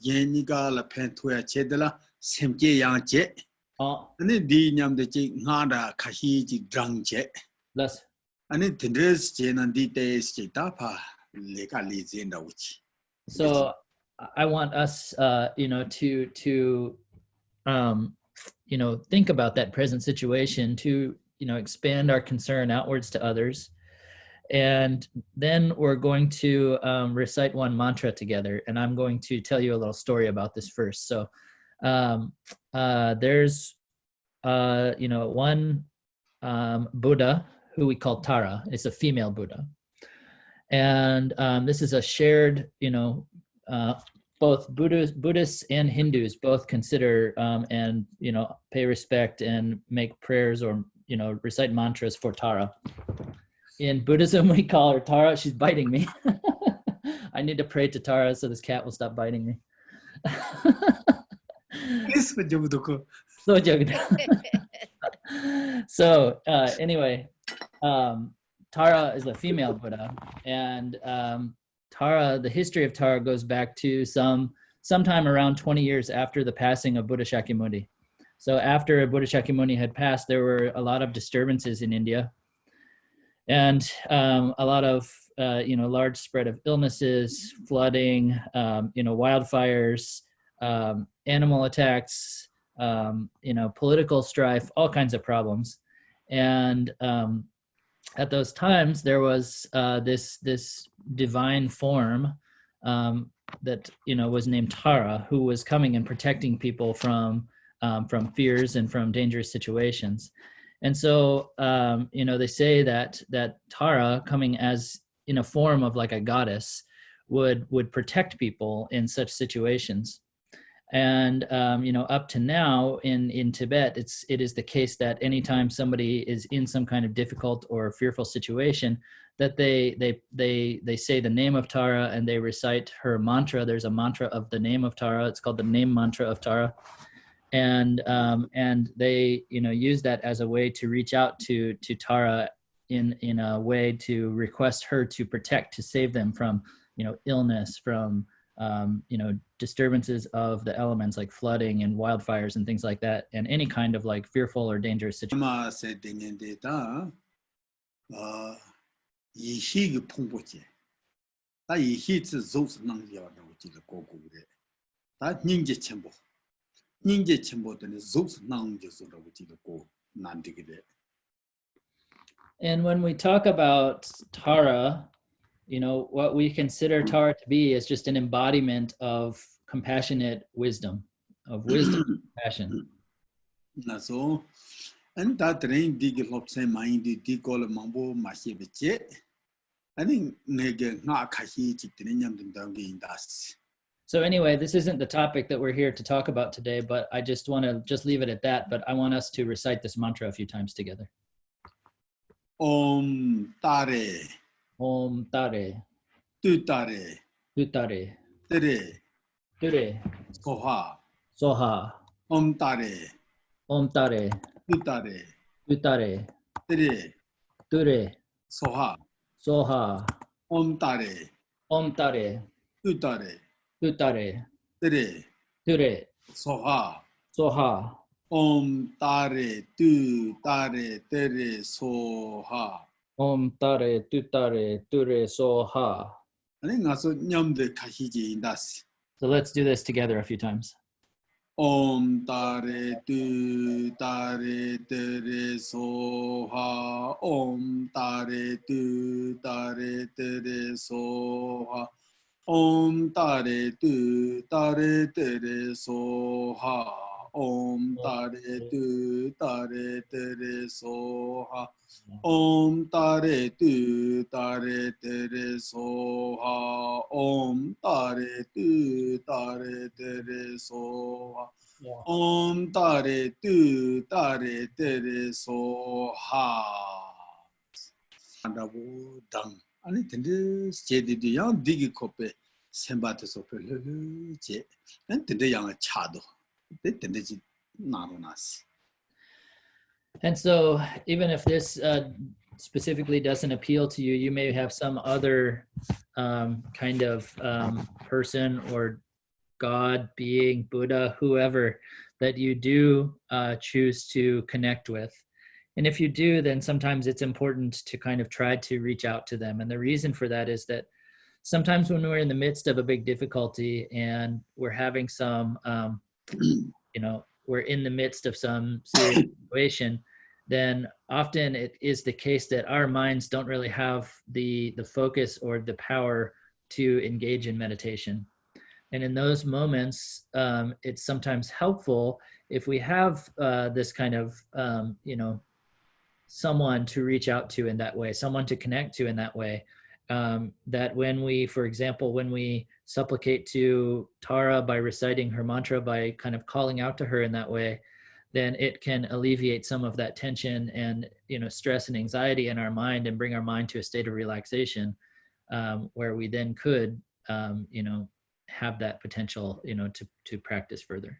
Yeniga la Pentua Chedela, Semke Yang Jet. Oh, And then Dinyam the Jig Nada Kahiji Drang Jet. less. And then Tendres Jen and Details Jetapa, Legally Zenda Witch. So I want us, you know, to you know, think about that present situation, to, you know, expand our concern outwards to others. And then we're going to recite one mantra together. And I'm going to tell you a little story about this first. So there's, you know, one Buddha who we call Tara. It's a female Buddha. And this is a shared, you know, both Buddhists and Hindus both consider and, you know, pay respect and make prayers or, you know, recite mantras for Tara. In Buddhism, we call her Tara. She's biting me. I need to pray to Tara so this cat will stop biting me. So anyway, Tara is a female Buddha, and Tara, the history of Tara goes back to sometime around 20 years after the passing of Buddha Shakyamuni. So after Buddha Shakyamuni had passed, there were a lot of disturbances in India, and a lot of you know, large spread of illnesses, flooding, you know, wildfires, animal attacks, you know, political strife, all kinds of problems. And at those times, there was this divine form that, you know, was named Tara, who was coming and protecting people from fears and from dangerous situations. And so, you know, they say that Tara, coming as in a form of like a goddess, would protect people in such situations. And you know, up to now in Tibet, it is the case that anytime somebody is in some kind of difficult or fearful situation, that they say the name of Tara and they recite her mantra. There's a mantra of the name of Tara. It's called the name mantra of Tara. And they, you know, use that as a way to reach out to Tara in a way to request her to protect, to save them from, you know, illness, from you know, disturbances of the elements like flooding and wildfires and things like that, and any kind of like fearful or dangerous situation. And when we talk about Tara, you know, what we consider Tara to be is just an embodiment of compassionate wisdom, of wisdom and compassion. That's all. And that rain dig up say mind the call mambo mashibiche. I think nege na kahi chitiniam in das. So anyway, this isn't the topic that we're here to talk about today, but I just want to just leave it at that. But I want us to recite this mantra a few times together. Om tare. Om tare. Tu tare. Tu tare. Tere. Ture. Soha. Soha. Om tare. Om tare. Tu tare. Tu tare. Tere. Ture. Soha. Soha. Om tare. Om tare. Tu tare. Tu tare. Tere. Ture. Soha. Soha. Om tare. Tu tare. Tere. Soha. Om tare, tu tare, ture, soha. So let's do this together a few times. Om tare, tu tare, tere, soha. Om tare, tu tare, tere, soha. Om tare, tu tare, tere, soha. Om tare, tu tare, tere, soha. Om tare, tu tare, tere, soha. Om tare, tu tare, tere, soha. Om tare, tu tare, tere, soha. Andabu dang. Ani tende jedi di yang digi kope sembate sope lulu je. Ani tende yang chado. Tende ji naro nasi. And so even if this specifically doesn't appeal to you, you may have some other kind of person or God, being, Buddha, whoever that you do choose to connect with. And if you do, then sometimes it's important to kind of try to reach out to them. And the reason for that is that sometimes when we're in the midst of a big difficulty and we're having some, we're in the midst of some serious situation, then often it is the case that our minds don't really have the focus or the power to engage in meditation. And in those moments, it's sometimes helpful if we have this kind of, someone to reach out to in that way, someone to connect to in that way. That when we, for example, when we supplicate to Tara by reciting her mantra, by kind of calling out to her in that way, then it can alleviate some of that tension and, stress and anxiety in our mind and bring our mind to a state of relaxation, where we then could, have that potential, to practice further.